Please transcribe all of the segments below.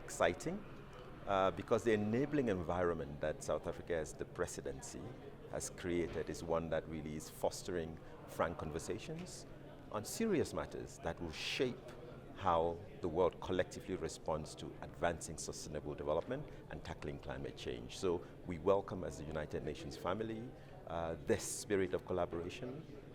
exciting because the enabling environment that South Africa as the presidency has created is one that really is fostering frank conversations on serious matters that will shape how the world collectively responds to advancing sustainable development and tackling climate change. So we welcome as the United Nations family this spirit of collaboration,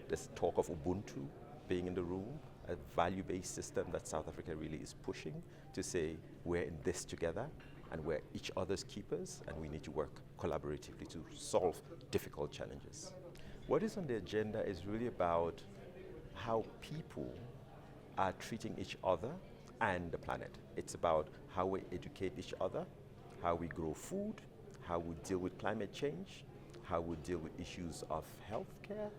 this talk of Ubuntu being in the room, a value-based system that South Africa really is pushing to say we're in this together and we're each other's keepers and we need to work collaboratively to solve difficult challenges. What is on the agenda is really about how people are treating each other and the planet. It's about how we educate each other, how we grow food, how we deal with climate change, how we deal with issues of healthcare,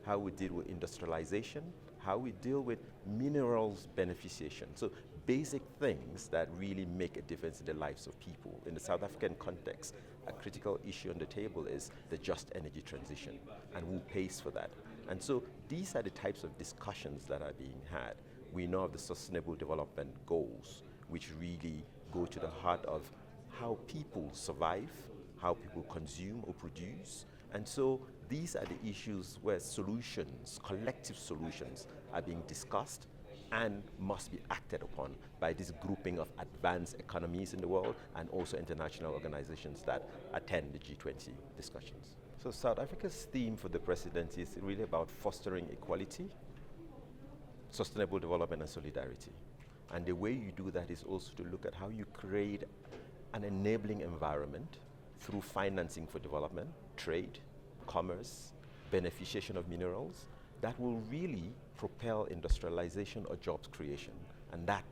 how we deal with industrialization, how we deal with minerals beneficiation. So basic things that really make a difference in the lives of people. In the South African context, a critical issue on the table is the just energy transition and who pays for that. And so these are the types of discussions that are being had. We know of the Sustainable Development Goals, which really go to the heart of how people survive, how people consume or produce. And so these are the issues where solutions, collective solutions, are being discussed and must be acted upon by this grouping of advanced economies in the world and also international organizations that attend the G20 discussions. So South Africa's theme for the presidency is really about fostering equality, sustainable development and solidarity. And the way you do that is also to look at how you create an enabling environment through financing for development, trade, commerce, beneficiation of minerals, that will really propel industrialization or jobs creation. And that,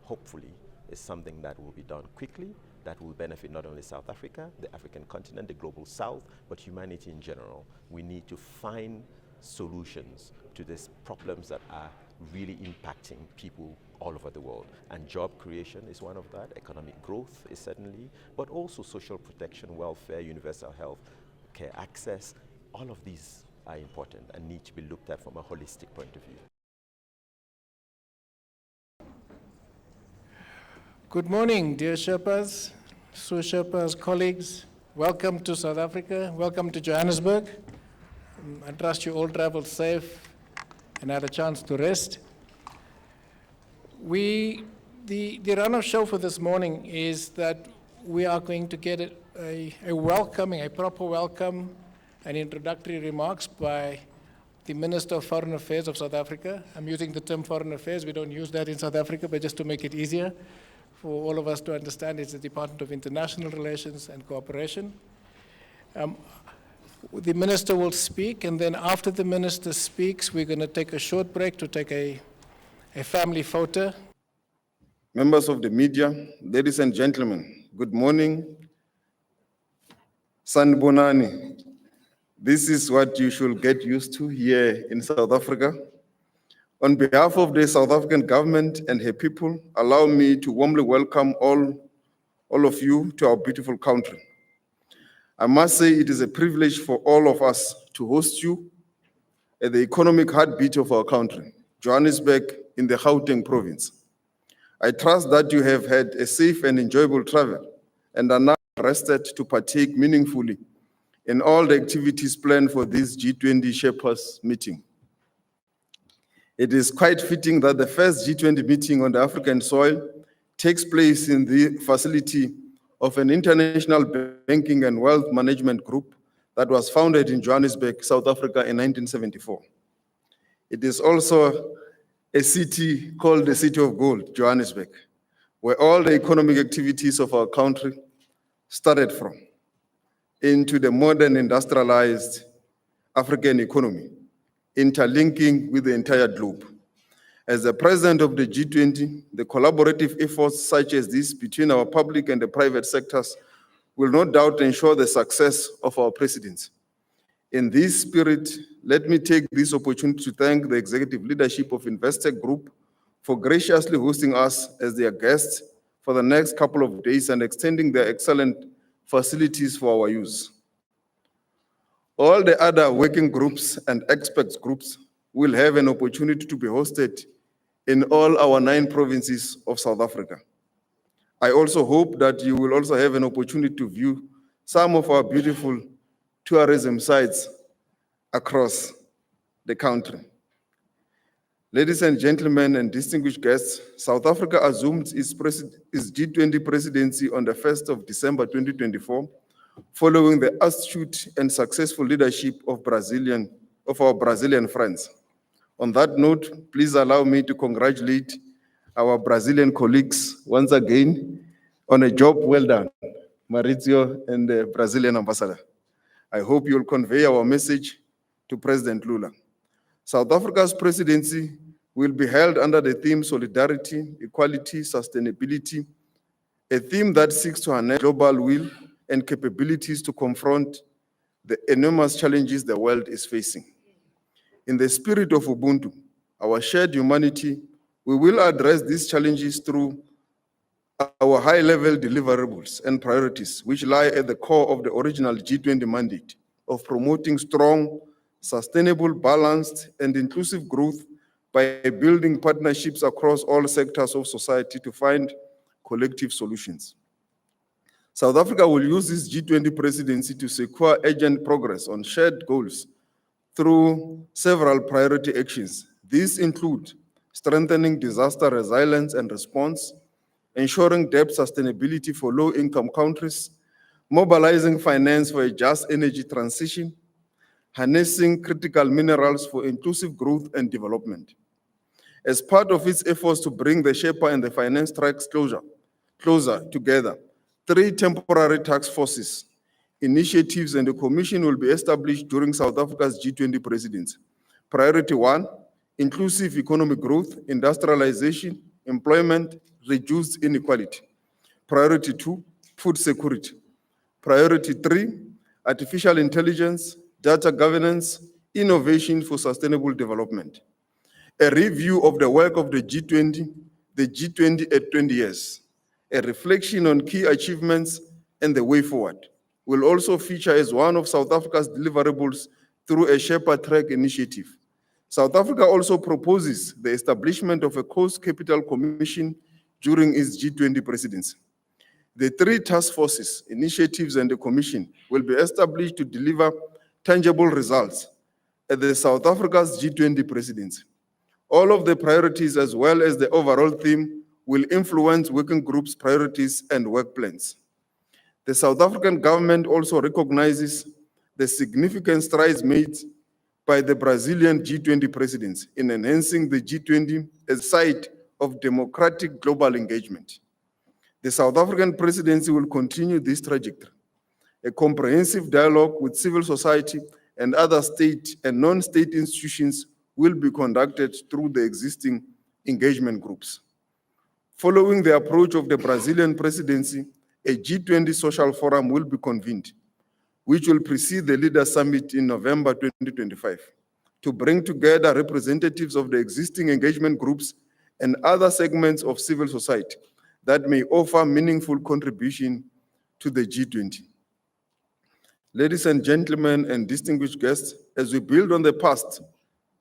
hopefully, is something that will be done quickly, that will benefit not only South Africa, the African continent, the global South, but humanity in general. We need to find solutions to these problems that are really impacting people all over the world. And job creation is one of that, economic growth is certainly, but also social protection, welfare, universal health care access. All of these are important and need to be looked at from a holistic point of view. Good morning, dear Sherpas, Sous-Sherpas, colleagues. Welcome to South Africa. Welcome to Johannesburg. I trust you all traveled safe and had a chance to rest. The run-off show for this morning is that we are going to get a proper welcome and introductory remarks by the Minister of Foreign Affairs of South Africa. I'm using the term foreign affairs. We don't use that in South Africa, but just to make it easier for all of us to understand, it's the Department of International Relations and Cooperation. The Minister will speak, and then after the Minister speaks, we're going to take a short break to take a family photo. Members of the media, ladies and gentlemen, good morning. Sanbonani. This is what you should get used to here in South Africa. On behalf of the South African government and her people, allow me to warmly welcome all of you to our beautiful country. I must say it is a privilege for all of us to host you at the economic heartbeat of our country, Johannesburg in the Gauteng province. I trust that you have had a safe and enjoyable travel and are now rested to partake meaningfully in all the activities planned for this G20 Sherpas meeting. It is quite fitting that the first G20 meeting on the African soil takes place in the facility of an international banking and wealth management group that was founded in Johannesburg, South Africa in 1974. It is also a city called the City of Gold, Johannesburg, where all the economic activities of our country started from, into the modern industrialized African economy, interlinking with the entire globe. As the president of the G20, the collaborative efforts such as this between our public and the private sectors will no doubt ensure the success of our presidency. In this spirit, let me take this opportunity to thank the executive leadership of Investec Group for graciously hosting us as their guests for the next couple of days and extending their excellent facilities for our use. All the other working groups and experts groups will have an opportunity to be hosted in all our 9 provinces of South Africa. I also hope that you will also have an opportunity to view some of our beautiful tourism sites across the country. Ladies and gentlemen and distinguished guests, South Africa assumed its G20 presidency on the 1st of December 2024, following the astute and successful leadership of our Brazilian friends. On that note, please allow me to congratulate our Brazilian colleagues once again on a job well done, Maurizio and the Brazilian ambassador. I hope you'll convey our message to President Lula. South Africa's presidency will be held under the theme Solidarity, Equality, Sustainability, a theme that seeks to harness global will and capabilities to confront the enormous challenges the world is facing. In the spirit of Ubuntu, our shared humanity, we will address these challenges through our high-level deliverables and priorities, which lie at the core of the original G20 mandate of promoting strong, sustainable, balanced, and inclusive growth by building partnerships across all sectors of society to find collective solutions. South Africa will use this G20 presidency to secure urgent progress on shared goals through several priority actions. These include strengthening disaster resilience and response, ensuring debt sustainability for low-income countries, mobilizing finance for a just energy transition, harnessing critical minerals for inclusive growth and development. As part of its efforts to bring the Sherpa and the finance tracks closer together, 3 temporary task forces, initiatives, and a commission will be established during South Africa's G20 presidency. Priority 1, inclusive economic growth, industrialization, employment, reduced inequality. Priority 2, food security. Priority 3, artificial intelligence, data governance, innovation for sustainable development. A review of the work of the G20 at 20 years, a reflection on key achievements and the way forward, will also feature as one of South Africa's deliverables through a Sherpa Track initiative. South Africa also proposes the establishment of a Coast Capital Commission during its G20 presidency. The 3 task forces, initiatives, and the commission will be established to deliver tangible results at the South Africa's G20 presidency. All of the priorities, as well as the overall theme, will influence working groups' priorities and work plans. The South African government also recognizes the significant strides made by the Brazilian G20 presidency in enhancing the G20 as a site of democratic global engagement. The South African presidency will continue this trajectory. A comprehensive dialogue with civil society and other state and non-state institutions will be conducted through the existing engagement groups. Following the approach of the Brazilian presidency, a G20 social forum will be convened, which will precede the Leaders Summit in November 2025, to bring together representatives of the existing engagement groups and other segments of civil society that may offer meaningful contribution to the G20. Ladies and gentlemen and distinguished guests, as we build on the past,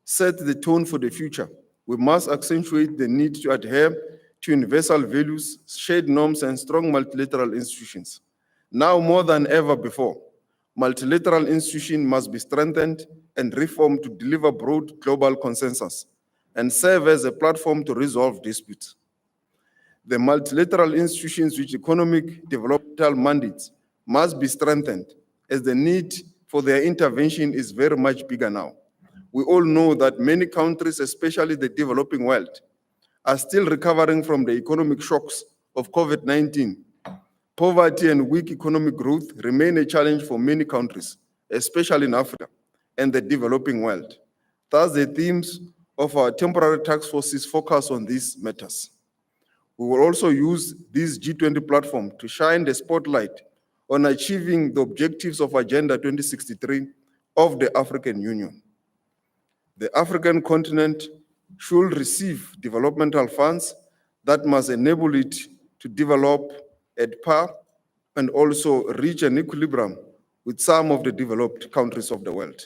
set the tone for the future, we must accentuate the need to adhere to universal values, shared norms, and strong multilateral institutions. Now more than ever before, multilateral institutions must be strengthened and reformed to deliver broad global consensus and serve as a platform to resolve disputes. The multilateral institutions with economic developmental mandates must be strengthened, as the need for their intervention is very much bigger now. We all know that many countries, especially the developing world, are still recovering from the economic shocks of COVID-19. Poverty and weak economic growth remain a challenge for many countries, especially in Africa and the developing world. Thus, the themes of our temporary task forces focus on these matters. We will also use this G20 platform to shine the spotlight on achieving the objectives of Agenda 2063 of the African Union. The African continent should receive developmental funds that must enable it to develop at par and also reach an equilibrium with some of the developed countries of the world.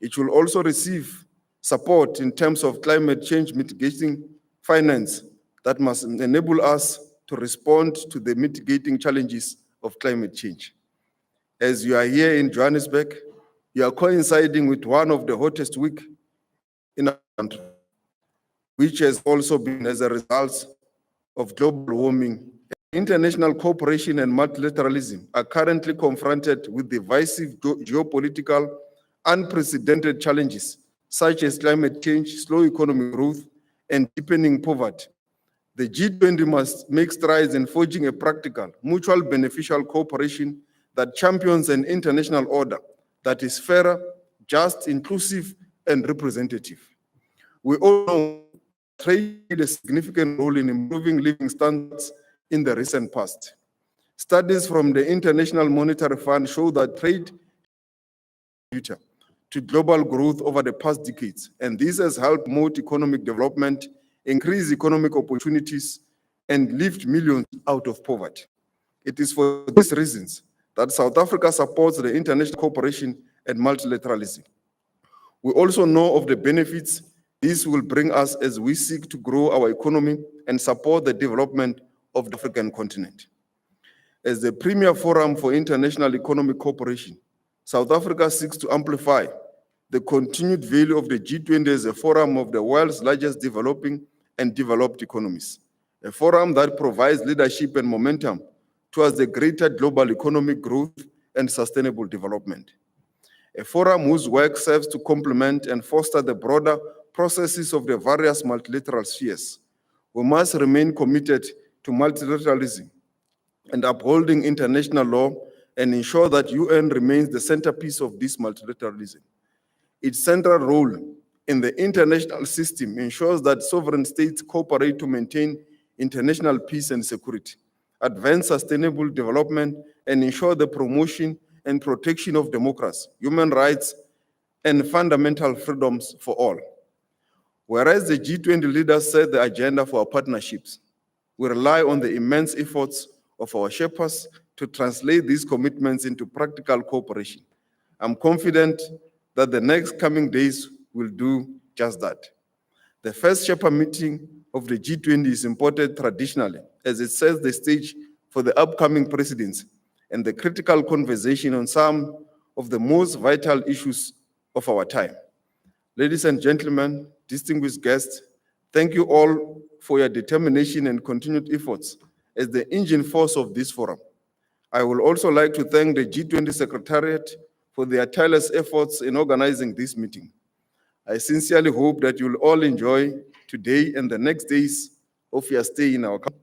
It will also receive support in terms of climate change mitigating finance that must enable us to respond to the mitigating challenges of climate change. As you are here in Johannesburg, you are coinciding with one of the hottest weeks in our country, which has also been as a result of global warming. International cooperation and multilateralism are currently confronted with divisive geopolitical, unprecedented challenges, such as climate change, slow economic growth, and deepening poverty. The G20 must make strides in forging a practical, mutual beneficial cooperation that champions an international order that is fairer, just, inclusive, and representative. We all know trade played a significant role in improving living standards in the recent past. Studies from the International Monetary Fund show that trade contributed to global growth over the past decades, and this has helped promote economic development, increase economic opportunities, and lift millions out of poverty. It is for these reasons that South Africa supports the international cooperation and multilateralism. We also know of the benefits this will bring us as we seek to grow our economy and support the development of the African continent. As the premier forum for international economic cooperation, South Africa seeks to amplify the continued value of the G20 as a forum of the world's largest developing and developed economies, a forum that provides leadership and momentum towards the greater global economic growth and sustainable development. A forum whose work serves to complement and foster the broader processes of the various multilateral spheres. We must remain committed to multilateralism and upholding international law and ensure that UN remains the centerpiece of this multilateralism. Its central role in the international system ensures that sovereign states cooperate to maintain international peace and security, advance sustainable development, and ensure the promotion and protection of democracy, human rights, and fundamental freedoms for all. Whereas the G20 leaders set the agenda for our partnerships, we rely on the immense efforts of our Sherpas to translate these commitments into practical cooperation. I'm confident that the next coming days will do just that. The first Sherpa meeting of the G20 is important traditionally, as it sets the stage for the upcoming presidency and the critical conversation on some of the most vital issues of our time. Ladies and gentlemen, distinguished guests, thank you all for your determination and continued efforts as the engine force of this forum. I would also like to thank the G20 Secretariat for their tireless efforts in organizing this meeting. I sincerely hope that you'll all enjoy today and the next days of your stay in our country,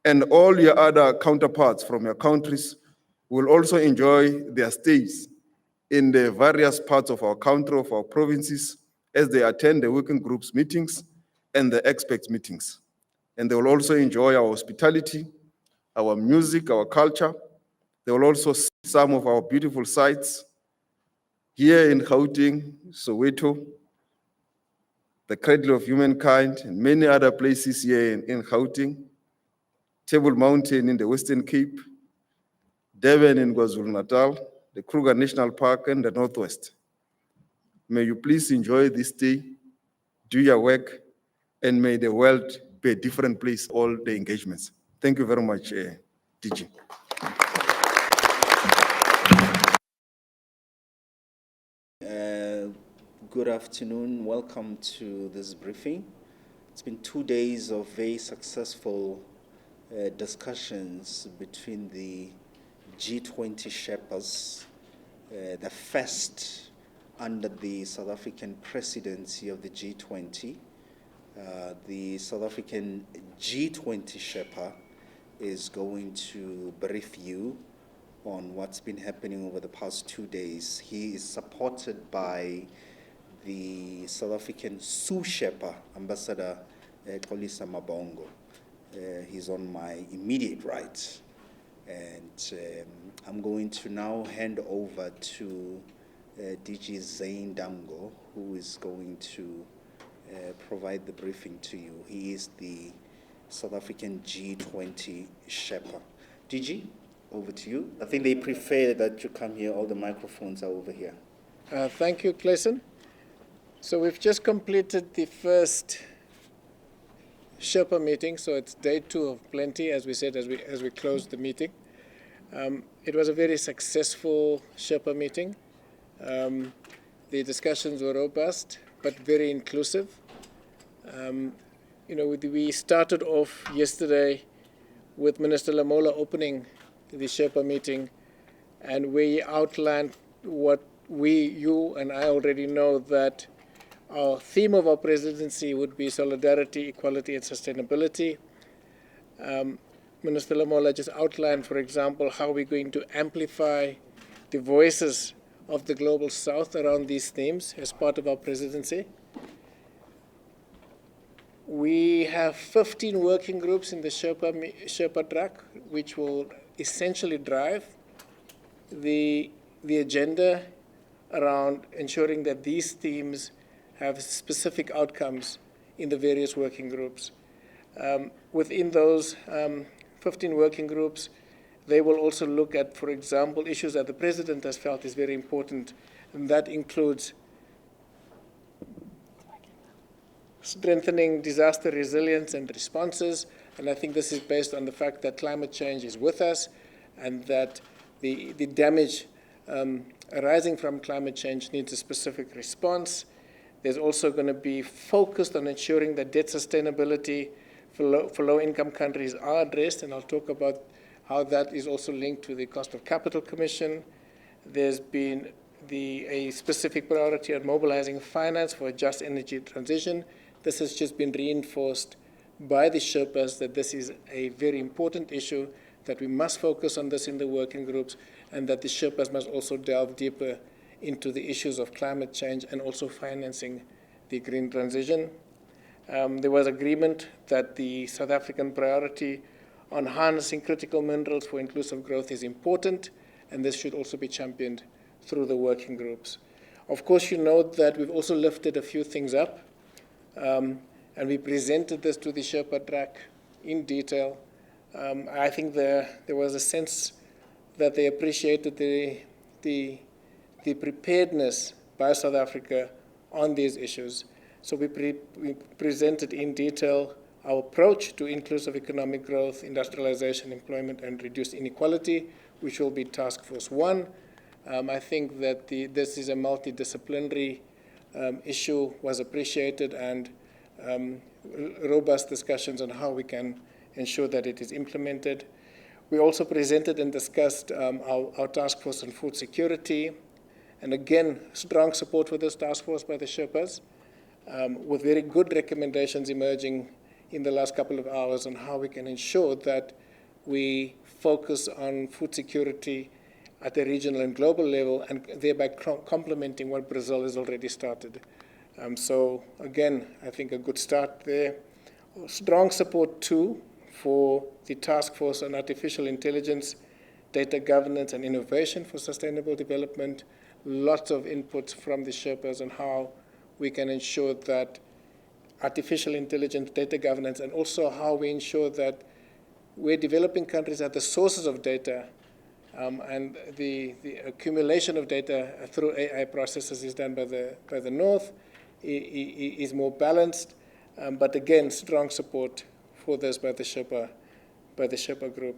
and all your other counterparts from your countries will also enjoy their stays in the various parts of our country, of our provinces, as they attend the working groups meetings and the experts meetings. And they will also enjoy our hospitality, our music, our culture. They will also see some of our beautiful sites here in Gauteng, Soweto, the cradle of humankind, and many other places here in Gauteng, Table Mountain in the Western Cape, Durban in KwaZulu-Natal, the Kruger National Park, and the Northwest. May you please enjoy this day, do your work, and may the world be a different place, all the engagements. Thank you very much, DG. Good afternoon, welcome to this briefing. It's been 2 days of very successful discussions between the G20 Sherpas, the first under the South African presidency of the G20. The South African G20 Sherpa is going to brief you on what's been happening over the past 2 days. He is supported by the South African Sous-Sherpa, Ambassador Xolisa Mabhongo. He's on my immediate right. And I'm going to now hand over to DG Zane Dangor, who is going to provide the briefing to you. He is the South African G20 Sherpa. DG, over to you. I think they prefer that you come here. All the microphones are over here. Thank you, Clayson. So we've just completed the first Sherpa meeting, so it's day 2 of plenty, as we said, as we closed the meeting. It was a very successful Sherpa meeting. The discussions were robust, but very inclusive. We started off yesterday with Minister Lamola opening the Sherpa meeting, and we outlined what you and I already know, that our theme of our presidency would be solidarity, equality, and sustainability. Minister Lamola just outlined, for example, how we're going to amplify the voices of the Global South around these themes as part of our presidency. We have 15 working groups in the Sherpa Track, which will essentially drive the agenda around ensuring that these themes have specific outcomes in the various working groups. Within those 15 working groups, they will also look at, for example, issues that the President has felt is very important, and that includes strengthening disaster resilience and responses, and I think this is based on the fact that climate change is with us, and that the damage arising from climate change needs a specific response. There's also going to be focused on ensuring that debt sustainability for low-income countries are addressed, and I'll talk about how that is also linked to the Cost of Capital Commission. There's been a specific priority on mobilizing finance for a just energy transition. This has just been reinforced by the Sherpas that this is a very important issue, that we must focus on this in the working groups, and that the Sherpas must also delve deeper into the issues of climate change and also financing the green transition. There was agreement that the South African priority on harnessing critical minerals for inclusive growth is important, and this should also be championed through the working groups. Of course, you know that we've also lifted a few things up, and we presented this to the Sherpa Track in detail. I think there was a sense that they appreciated the preparedness by South Africa on these issues. So we presented in detail our approach to inclusive economic growth, industrialization, employment, and reduced inequality, which will be Task Force 1. I think that this is a multidisciplinary issue, was appreciated, and robust discussions on how we can ensure that it is implemented. We also presented and discussed our task force on food security, and again, strong support for this task force by the Sherpas, with very good recommendations emerging in the last couple of hours on how we can ensure that we focus on food security at a regional and global level, and thereby complementing what Brazil has already started. So again, I think a good start there. Strong support too for the task force on artificial intelligence, data governance, and innovation for sustainable development. Lots of inputs from the Sherpas on how we can ensure that artificial intelligence, data governance, and also how we ensure that we're developing countries at the sources of data, and the accumulation of data through AI processes is done by the North, is more balanced. But again, strong support for this by the Sherpa group.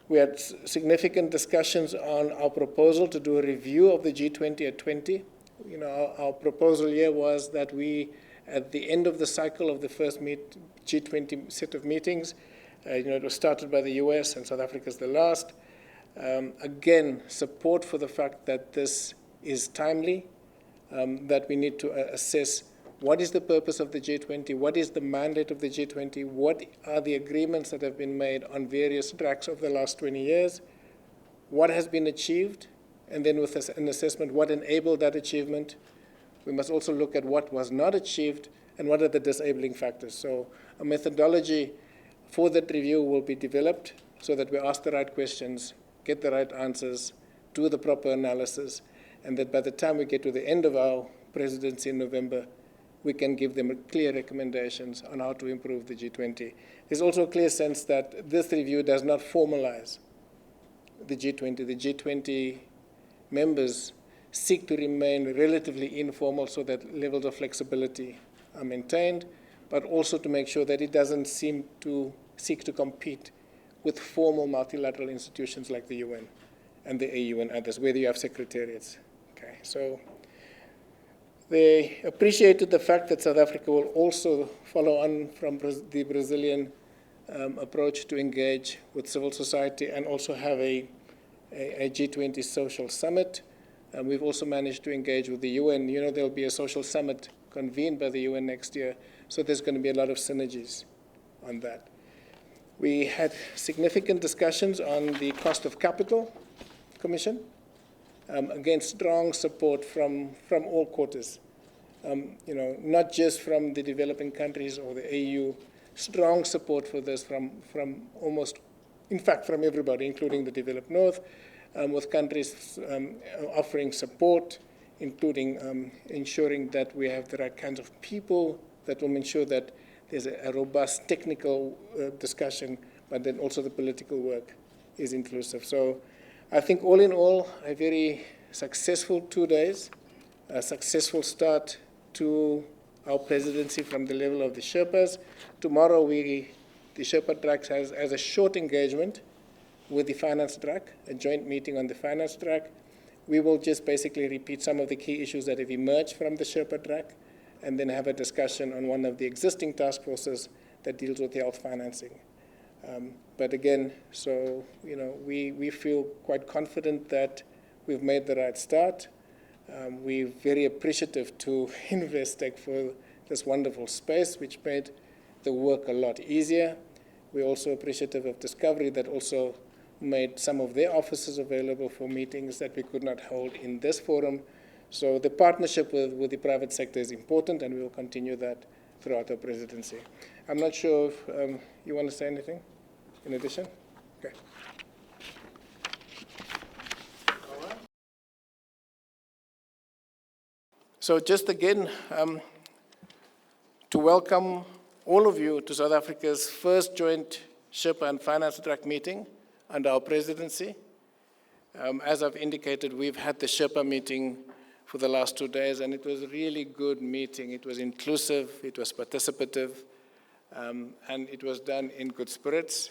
We had significant discussions on our proposal to do a review of the G20 at 20. Our proposal here was that we, at the end of the cycle of the first G20 set of meetings, it was started by the US and South Africa is the last. Again, support for the fact that this is timely, that we need to assess what is the purpose of the G20, what is the mandate of the G20, what are the agreements that have been made on various tracks over the last 20 years, what has been achieved, and then with an assessment, what enabled that achievement. We must also look at what was not achieved and what are the disabling factors. So a methodology for that review will be developed so that we ask the right questions, get the right answers, do the proper analysis, and that by the time we get to the end of our presidency in November, we can give them clear recommendations on how to improve the G20. There's also a clear sense that this review does not formalize the G20. The G20 members seek to remain relatively informal so that levels of flexibility are maintained. but also to make sure that it doesn't seem to seek to compete with formal multilateral institutions like the UN and the AU and others, whether you have secretariats. Okay, so they appreciated the fact that South Africa will also follow on from the Brazilian approach to engage with civil society and also have a G20 social summit. We've also managed to engage with the UN. You know, there'll be a social summit convened by the UN next year, so there's going to be a lot of synergies on that. We had significant discussions on the cost of capital commission. Again, strong support from all quarters. You know, not just from the developing countries or the AU, strong support for this from almost, in fact, from everybody, including the developed North, with countries offering support, including ensuring that we have the right kinds of people that will ensure that there's a robust technical discussion, but then also the political work is inclusive. So I think all in all, a very successful 2 days, a successful start to our presidency from the level of the Sherpas. Tomorrow, the Sherpa Track has a short engagement with the finance track, a joint meeting on the finance track. We will just basically repeat some of the key issues that have emerged from the Sherpa Track and then have a discussion on one of the existing task forces that deals with health financing. But again, so, you know, we feel quite confident that we've made the right start. We're very appreciative to Investec for this wonderful space, which made the work a lot easier. We're also appreciative of Discovery that also made some of their offices available for meetings that we could not hold in this forum. So the partnership with the private sector is important, and we will continue that throughout our presidency. I'm not sure if you want to say anything in addition? Okay. So just again, to welcome all of you to South Africa's first joint Sherpa and Finance Track meeting under our presidency. As I've indicated, we've had the Sherpa meeting for the last 2 days, and it was a really good meeting. It was inclusive, it was participative, and it was done in good spirits.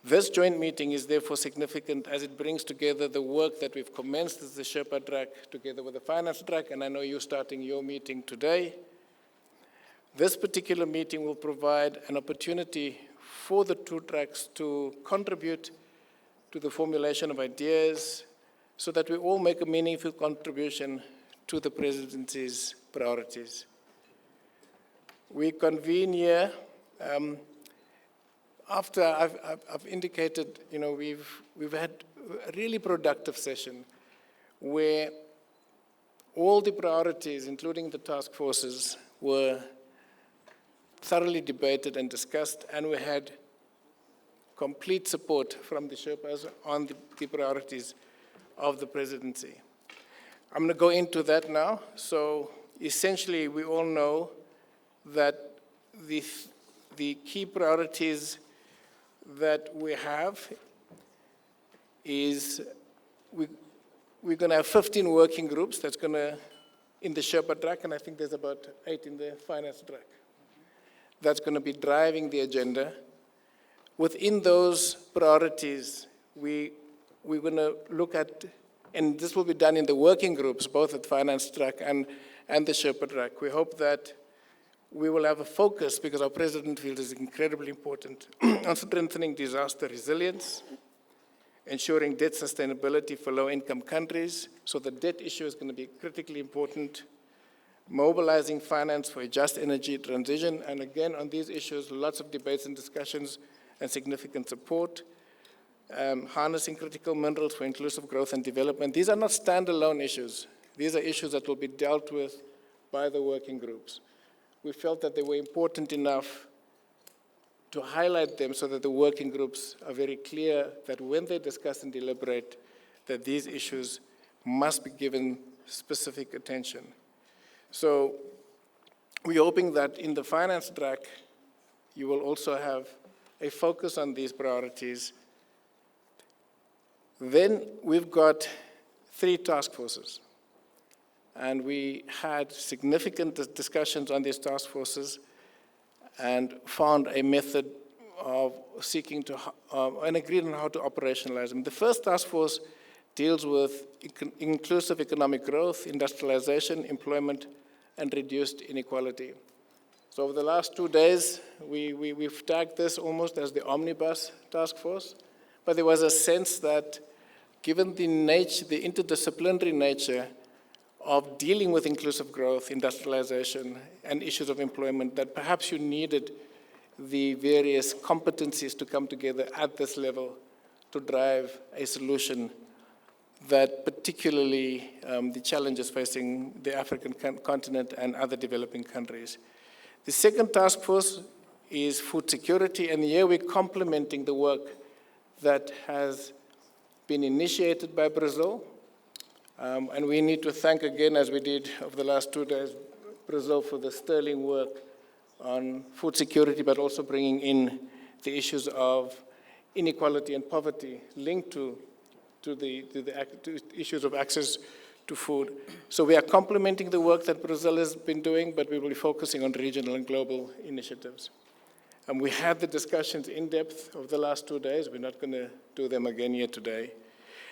This joint meeting is therefore significant as it brings together the work that we've commenced as the Sherpa Track together with the Finance Track, and I know you're starting your meeting today. This particular meeting will provide an opportunity for the two tracks to contribute to the formulation of ideas so that we all make a meaningful contribution to the presidency's priorities. We convene here after I've indicated, you know, we've had a really productive session where all the priorities, including the task forces, were thoroughly debated and discussed, and we had complete support from the Sherpas on the priorities of the presidency. I'm going to go into that now. So essentially, we all know that the key priorities that we have is we're going to have 15 working groups that's going to, in the Sherpa Track, and I think there's about 8 in the Finance Track. That's going to be driving the agenda. Within those priorities, we're going to look at, and this will be done in the working groups, both at Finance Track and the Sherpa Track. We hope that we will have a focus, because our president feels is incredibly important, on strengthening disaster resilience, ensuring debt sustainability for low-income countries. So the debt issue is going to be critically important. Mobilizing finance for a just energy transition. And again, on these issues, lots of debates and discussions and significant support. Harnessing critical minerals for inclusive growth and development. These are not standalone issues. These are issues that will be dealt with by the working groups. We felt that they were important enough to highlight them so that the working groups are very clear that when they discuss and deliberate, that these issues must be given specific attention. So we're hoping that in the Finance Track, you will also have a focus on these priorities. Then we've got 3 task forces. And we had significant discussions on these task forces. and found a method of seeking to, and agreed on how to operationalize them. The first task force deals with inclusive economic growth, industrialization, employment, and reduced inequality. So over the last 2 days, we've tagged this almost as the omnibus task force, but there was a sense that given the nature, the interdisciplinary nature of dealing with inclusive growth, industrialization, and issues of employment, that perhaps you needed the various competencies to come together at this level to drive a solution that particularly the challenges facing the African continent and other developing countries. The second task force is food security, and here we're complementing the work that has been initiated by Brazil. And we need to thank again, as we did over the last 2 days, Brazil for the sterling work on food security, but also bringing in the issues of inequality and poverty linked to issues of access to food. So we are complementing the work that Brazil has been doing, but we will be focusing on regional and global initiatives. And we had the discussions in depth over the last 2 days. We're not going to do them again here today.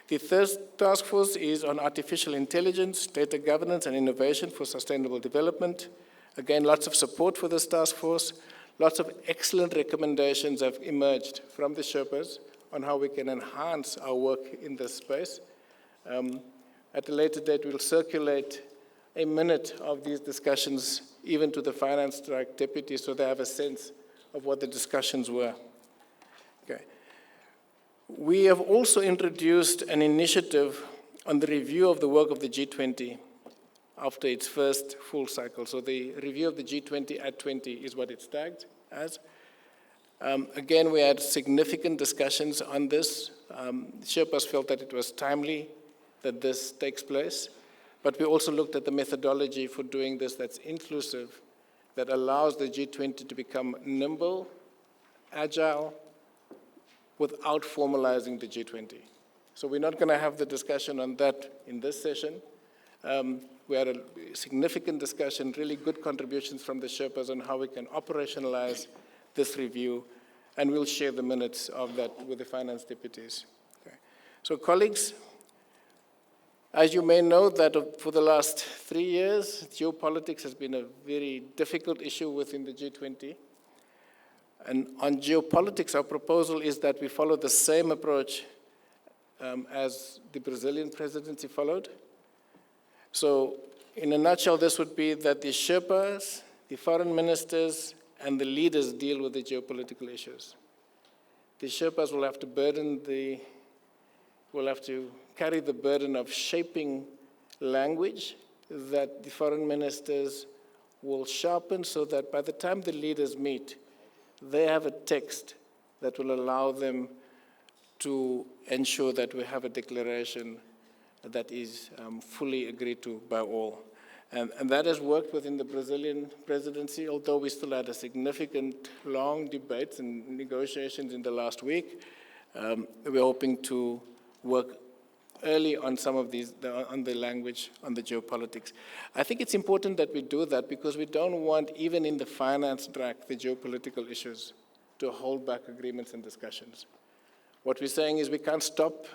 The third task force is on artificial intelligence, data governance, and innovation for sustainable development. Again, lots of support for this task force. Lots of excellent recommendations have emerged from the Sherpas on how we can enhance our work in this space. At a later date, we'll circulate a minute of these discussions even to the finance track deputies so they have a sense of what the discussions were. Okay. We have also introduced an initiative on the review of the work of the G20 after its first full cycle. So the review of the G20 at 20 is what it's tagged as. Again, we had significant discussions on this. Sherpas felt that it was timely that this takes place, but we also looked at the methodology for doing this that's inclusive, that allows the G20 to become nimble, agile, without formalizing the G20. So we're not going to have the discussion on that in this session. We had a significant discussion, really good contributions from the Sherpas on how we can operationalize this review, and we'll share the minutes of that with the finance deputies. Okay. So colleagues, as you may know, that for the last 3 years, geopolitics has been a very difficult issue within the G20. And on geopolitics, our proposal is that we follow the same approach as the Brazilian presidency followed. So in a nutshell, this would be that the Sherpas, the foreign ministers, and the leaders deal with the geopolitical issues. The Sherpas will have to carry the burden of shaping language that the foreign ministers will sharpen so that by the time the leaders meet, they have a text that will allow them to ensure that we have a declaration that is fully agreed to by all. And that has worked within the Brazilian presidency, although we still had a significant long debates and negotiations in the last week. We're hoping to work early on some of these, on the language, on the geopolitics. I think it's important that we do that because we don't want, even in the finance track, the geopolitical issues to hold back agreements and discussions. What we're saying is we can't stop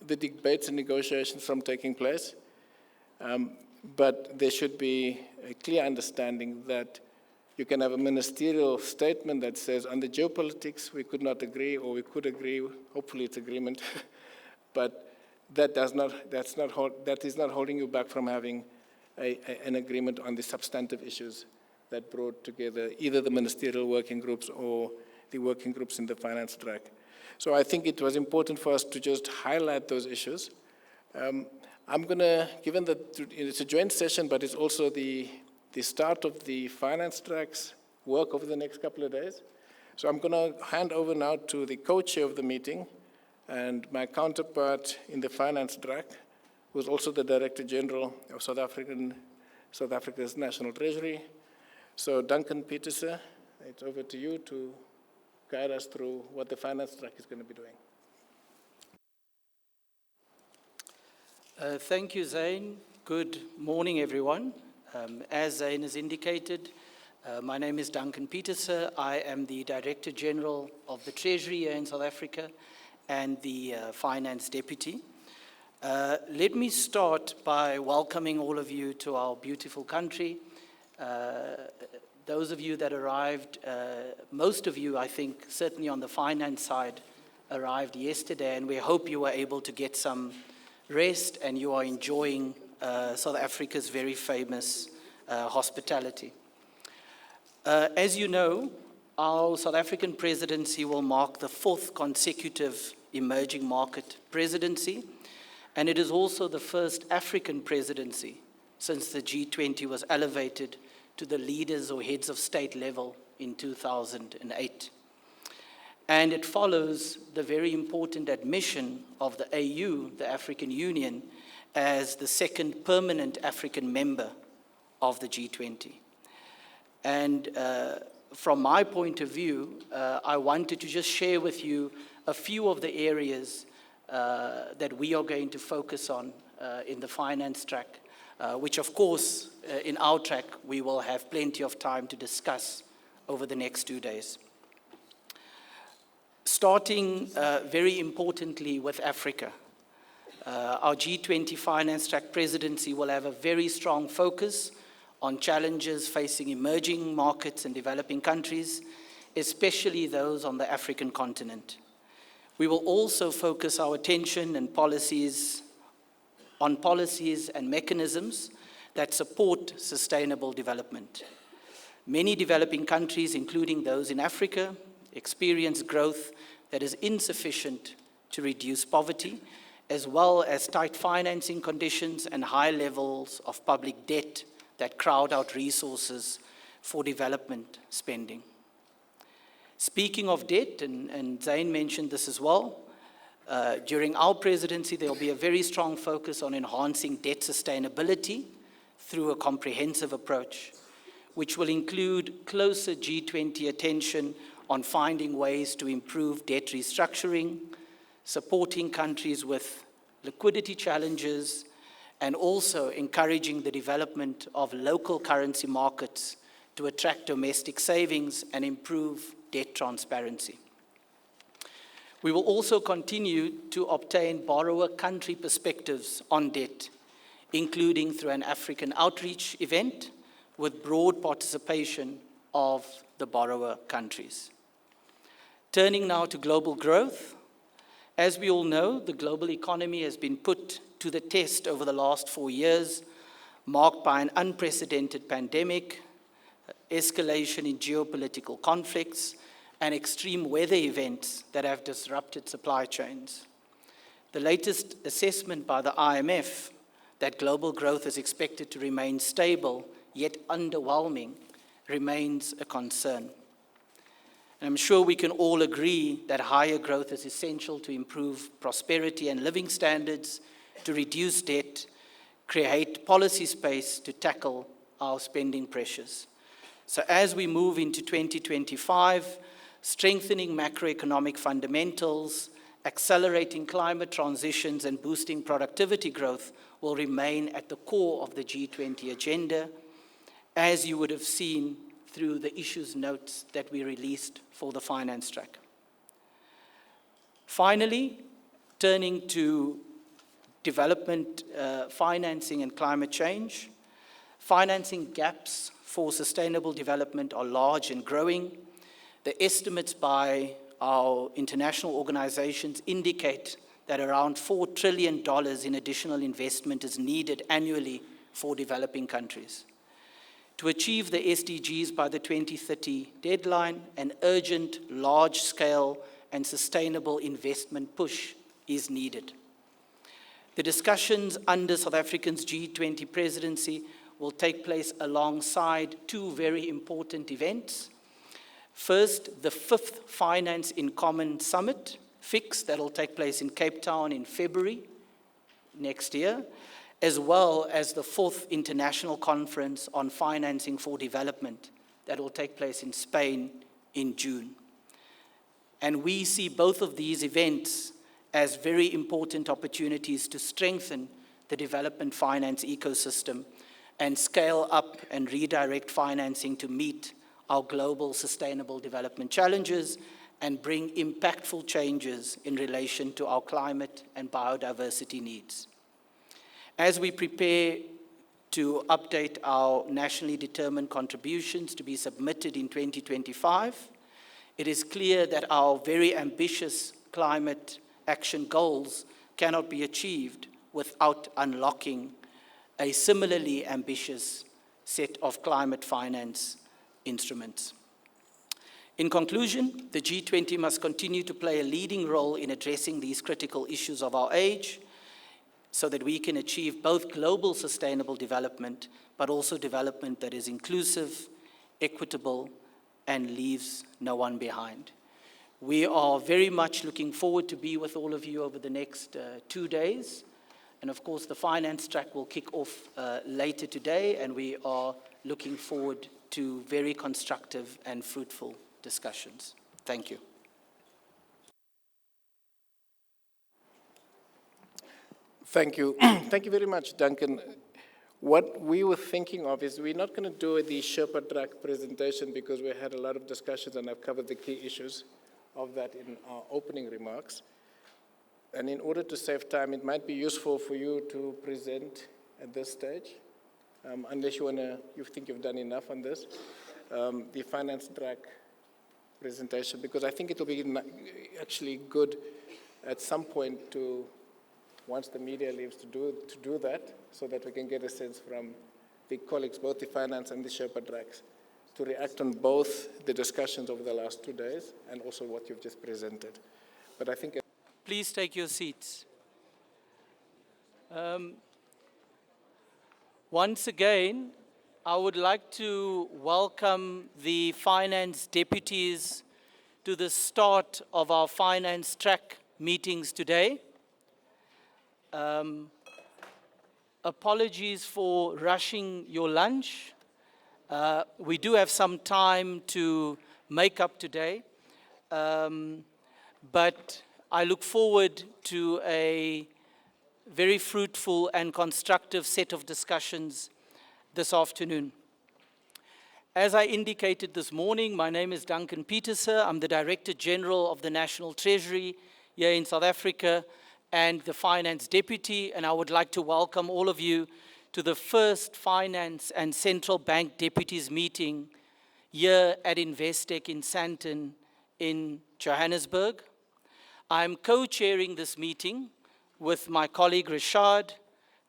the debates and negotiations from taking place, but there should be a clear understanding that you can have a ministerial statement that says on the geopolitics we could not agree, or we could agree, hopefully it's agreement, but that is not holding you back from having an agreement on the substantive issues that brought together either the ministerial working groups or the working groups in the finance track. So I think it was important for us to just highlight those issues. I'm going to, given that it's a joint session, but it's also the start of the finance track's work over the next couple of days. So I'm going to hand over now to the co-chair of the meeting and my counterpart in the finance track, who's also the Director General of South Africa's National Treasury. So Duncan Petersen, it's over to you to guide us through what the finance track is going to be doing. Thank you, Zane. Good morning, everyone. As Zane has indicated, My name is Duncan Petersen. I am the Director General of the Treasury here in South Africa and the Finance Deputy. Let me start by welcoming all of you to our beautiful country. Those of you that arrived, most of you, I think, certainly on the finance side, arrived yesterday, and we hope you were able to get some rest and you are enjoying South Africa's very famous hospitality. As you know, our South African presidency will mark the 4th consecutive emerging market presidency, and it is also the first African presidency since the G20 was elevated to the leaders or heads of state level in 2008. And it follows the very important admission of the AU, the African Union, as the 2nd permanent African member of the G20. And from my point of view, I wanted to just share with you a few of the areas that we are going to focus on in the finance track, which of course, in our track, we will have plenty of time to discuss over the next 2 days. Starting very importantly with Africa. Our G20 finance track presidency will have a very strong focus on challenges facing emerging markets and developing countries, especially those on the African continent. We will also focus our attention and policies and mechanisms that support sustainable development. Many developing countries, including those in Africa, experience growth that is insufficient to reduce poverty, as well as tight financing conditions and high levels of public debt that crowd out resources for development spending. Speaking of debt, and Zane mentioned this as well, during our presidency there will be a very strong focus on enhancing debt sustainability through a comprehensive approach, which will include closer G20 attention on finding ways to improve debt restructuring, supporting countries with liquidity challenges, and also encouraging the development of local currency markets to attract domestic savings and improve debt transparency. We will also continue to obtain borrower country perspectives on debt, including through an African outreach event with broad participation of the borrower countries. Turning now to global growth. As we all know, the global economy has been put to the test over the last 4 years, marked by an unprecedented pandemic, escalation in geopolitical conflicts, and extreme weather events that have disrupted supply chains. The latest assessment by the IMF that global growth is expected to remain stable, yet underwhelming, remains a concern. And I'm sure we can all agree that higher growth is essential to improve prosperity and living standards, to reduce debt, create policy space to tackle our spending pressures. So as we move into 2025, strengthening macroeconomic fundamentals, accelerating climate transitions, and boosting productivity growth will remain at the core of the G20 agenda, as you would have seen through the issues notes that we released for the finance track. Finally, turning to development, financing and climate change. Financing gaps for sustainable development are large and growing. The estimates by our international organizations indicate that around $4 trillion in additional investment is needed annually for developing countries. To achieve the SDGs by the 2030 deadline, an urgent, large-scale and sustainable investment push is needed. The discussions under South Africa's G20 presidency will take place alongside 2 very important events. First, the 5th Finance in Common Summit, FIX, that will take place in Cape Town in February next year, as well as the 4th International Conference on Financing for Development that will take place in Spain in June. And we see both of these events as very important opportunities to strengthen the development finance ecosystem and scale up and redirect financing to meet our global sustainable development challenges and bring impactful changes in relation to our climate and biodiversity needs. As we prepare to update our nationally determined contributions to be submitted in 2025, it is clear that our very ambitious climate action goals cannot be achieved without unlocking a similarly ambitious set of climate finance instruments. In conclusion, the G20 must continue to play a leading role in addressing these critical issues of our age so that we can achieve both global sustainable development, but also development that is inclusive, equitable, and leaves no one behind. We are very much looking forward to be with all of you over the next 2 days. And of course, the finance track will kick off later today, and we are looking forward to very constructive and fruitful discussions. Thank you. Thank you. Thank you very much, Duncan. What we were thinking of is we're not going to do the Sherpa Track presentation because we had a lot of discussions and I've covered the key issues of that in our opening remarks. And in order to save time, it might be useful for you to present at this stage, unless you think you've done enough on this, the finance track presentation, because I think it will be actually good at some point to, once the media leaves, to do that, so that we can get a sense from the colleagues, both the finance and the Sherpa Tracks, to react on both the discussions over the last 2 days and also what you've just presented. But I think... Please take your seats. Once again, I would like to welcome the finance deputies to the start of our finance track meetings today. Apologies for rushing your lunch. We do have some time to make up today, but I look forward to a very fruitful and constructive set of discussions this afternoon. As I indicated this morning, my name is Duncan Peterser. I'm the Director General of the National Treasury here in South Africa and the Finance Deputy, and I would like to welcome all of you to the first Finance and Central Bank Deputies meeting here at Investec in Sandton in Johannesburg. I'm co-chairing this meeting with my colleague Rashad,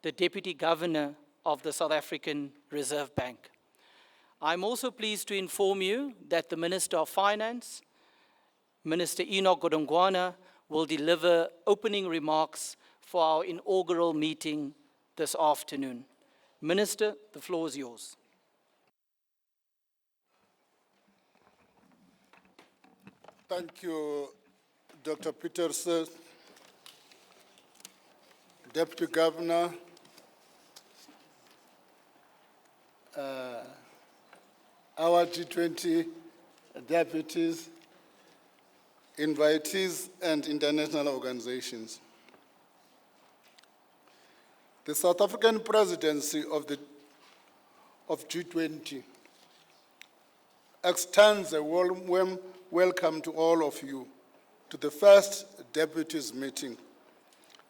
the Deputy Governor of the South African Reserve Bank. I'm also pleased to inform you that the Minister of Finance, Minister Enoch Godongwana, will deliver opening remarks for our inaugural meeting this afternoon. Minister, the floor is yours. Thank you, Dr. Petersen, Deputy Governor, our G20 deputies, invitees, and international organizations. The South African presidency of G20 extends a warm welcome to all of you to the first deputies meeting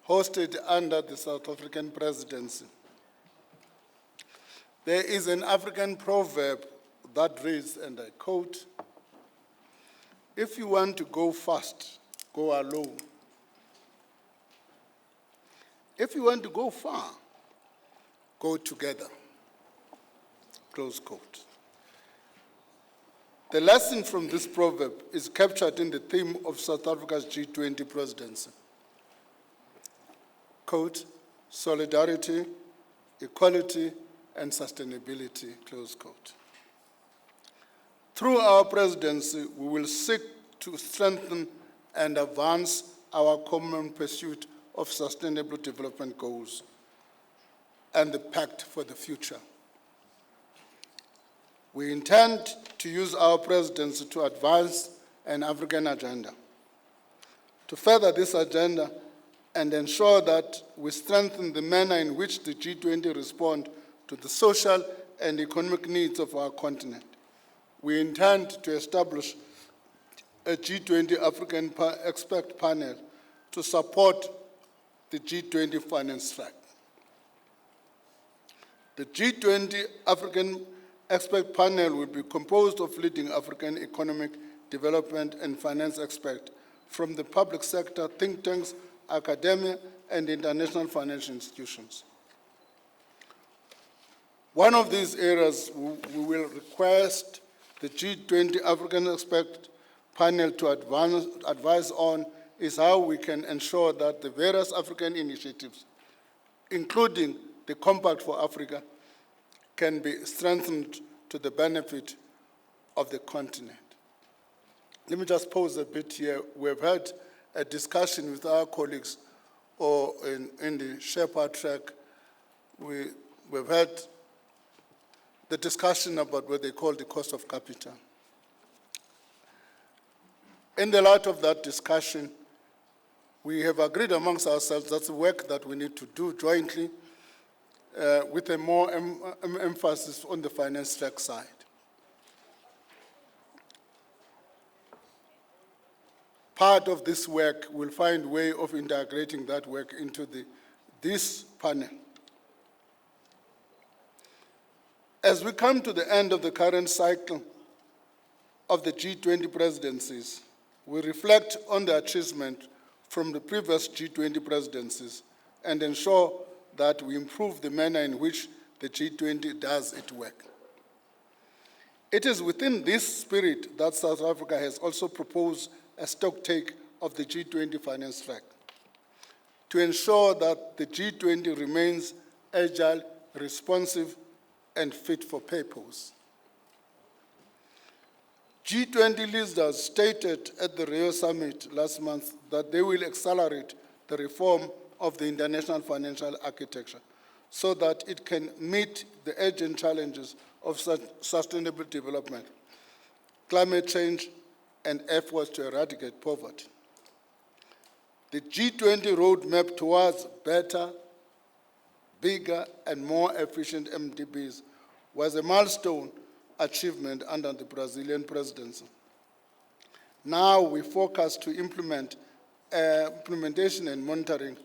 hosted under the South African presidency. There is an African proverb that reads, and I quote, "If you want to go fast, go alone. If you want to go far, go together." Close quote. The lesson from this proverb is captured in the theme of South Africa's G20 presidency. Quote, "Solidarity, equality, and sustainability," close quote. Through our presidency, we will seek to strengthen and advance our common pursuit of sustainable development goals and the Pact for the Future. We intend to use our presidency to advance an African agenda. To further this agenda and ensure that we strengthen the manner in which the G20 respond to the social and economic needs of our continent. We intend to establish a G20 African expert panel to support the G20 finance track. The G20 African expert panel will be composed of leading African economic development and finance experts from the public sector, think tanks, academia, and international financial institutions. One of these areas we will request the G20 African expert panel to advise on is how we can ensure that the various African initiatives, including the Compact for Africa, can be strengthened to the benefit of the continent. Let me just pause a bit here. We've had a discussion with our colleagues in the Sherpa Track. We've had the discussion about what they call the cost of capital. In the light of that discussion, we have agreed amongst ourselves that's the work that we need to do jointly with a more emphasis on the finance track side. Part of this work will find a way of integrating that work into this panel. As we come to the end of the current cycle of the G20 presidencies, we reflect on the achievement from the previous G20 presidencies and ensure that we improve the manner in which the G20 does its work. It is within this spirit that South Africa has also proposed a stocktake of the G20 finance track to ensure that the G20 remains agile, responsive, and fit for purpose. G20 leaders stated at the Rio Summit last month that they will accelerate the reform of the international financial architecture so that it can meet the urgent challenges of sustainable development, climate change, and efforts to eradicate poverty. The G20 roadmap towards better, bigger, and more efficient MDBs was a milestone achievement under the Brazilian presidency. Now we focus to implementation and monitoring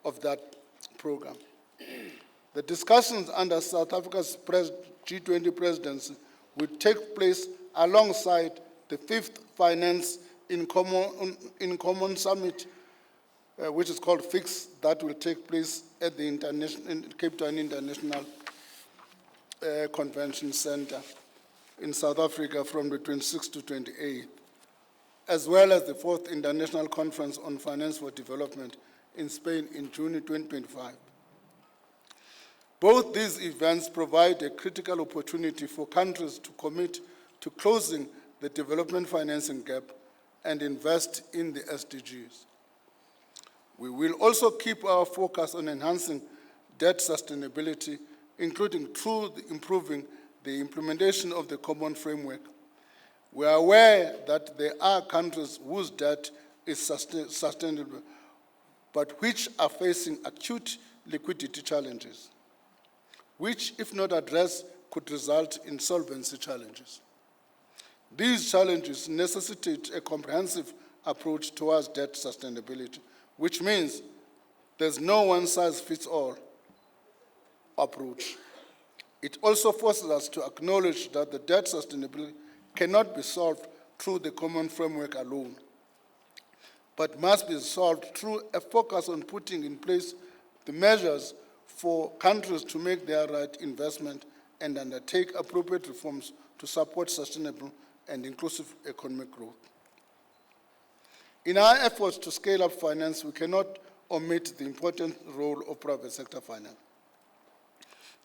of that program. The discussions under South Africa's G20 presidency will take place alongside the 5th Finance in Common Summit, which is called FIX, that will take place at the Cape Town International Convention Center in South Africa from the 26th to 28th, as well as the 4th International Conference on Finance for Development in Spain in June 2025. Both these events provide a critical opportunity for countries to commit to closing the development financing gap and invest in the SDGs. We will also keep our focus on enhancing debt sustainability, including through improving the implementation of the common framework. We are aware that there are countries whose debt is sustainable, but which are facing acute liquidity challenges, which, if not addressed, could result in solvency challenges. These challenges necessitate a comprehensive approach towards debt sustainability, which means there's no one-size-fits-all approach. It also forces us to acknowledge that the debt sustainability cannot be solved through the common framework alone, but must be solved through a focus on putting in place the measures for countries to make their right investment and undertake appropriate reforms to support sustainable and inclusive economic growth. In our efforts to scale up finance, we cannot omit the important role of private sector finance.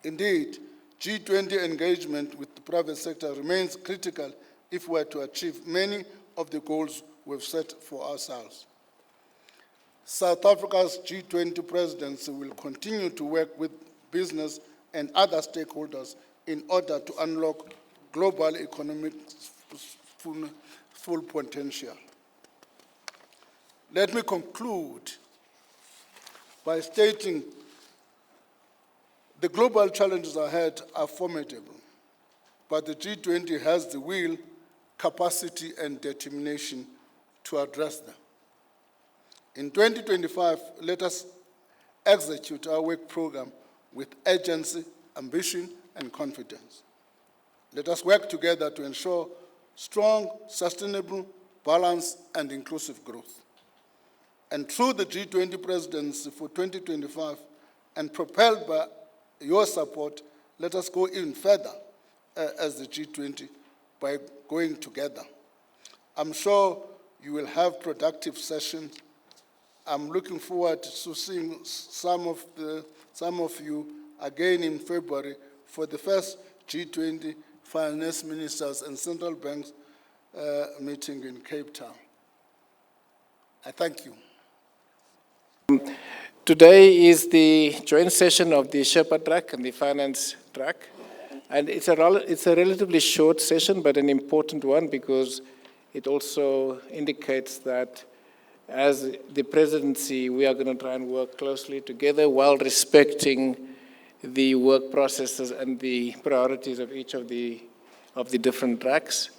Indeed, G20 engagement with the private sector remains critical if we are to achieve many of the goals we've set for ourselves. South Africa's G20 presidency will continue to work with business and other stakeholders in order to unlock global economic full potential. Let me conclude by stating The global challenges ahead are formidable, but the G20 has the will, capacity, and determination to address them. In 2025, let us execute our work program with urgency, ambition, and confidence. Let us work together to ensure strong, sustainable, balanced, and inclusive growth. And through the G20 presidency for 2025, and propelled by your support, let us go even further as the G20 by going together. I'm sure you will have productive sessions. I'm looking forward to seeing some of you again in February for the first G20 finance ministers and central banks meeting in Cape Town. I thank you. Today is the joint session of the Sherpa Track and the Finance Track. And it's a relatively short session, but an important one because it also indicates that as the presidency, we are going to try and work closely together while respecting the work processes and the priorities of each of the different tracks.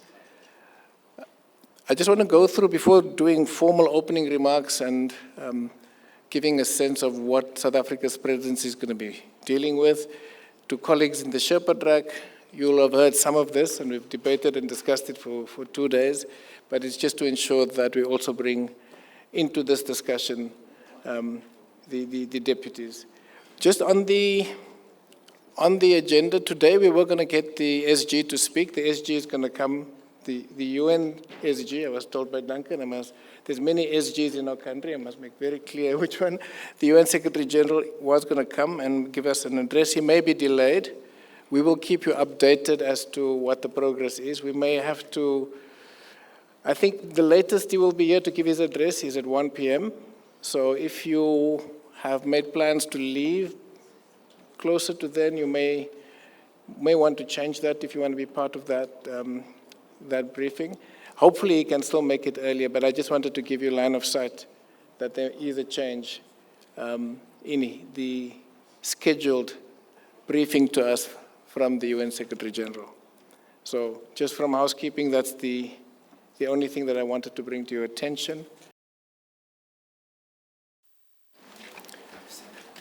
I just want to go through, before doing formal opening remarks and giving a sense of what South Africa's presidency is going to be dealing with. To colleagues in the Sherpa Track, you'll have heard some of this, and we've debated and discussed it for 2 days, but it's just to ensure that we also bring into this discussion the deputies. Just on the agenda today, we were going to get the SG to speak. The SG is going to come, the UN SG, I was told by Duncan, there's many SGs in our country, I must make very clear which one. The UN Secretary General was going to come and give us an address. He may be delayed. We will keep you updated as to what the progress is. We may have to, I think the latest he will be here to give his address is at 1 p.m. So if you have made plans to leave closer to then, you may want to change that if you want to be part of that, that briefing. Hopefully he can still make it earlier, but I just wanted to give you line of sight that there is a change in the scheduled briefing to us from the UN Secretary General. So just from housekeeping, that's the only thing that I wanted to bring to your attention.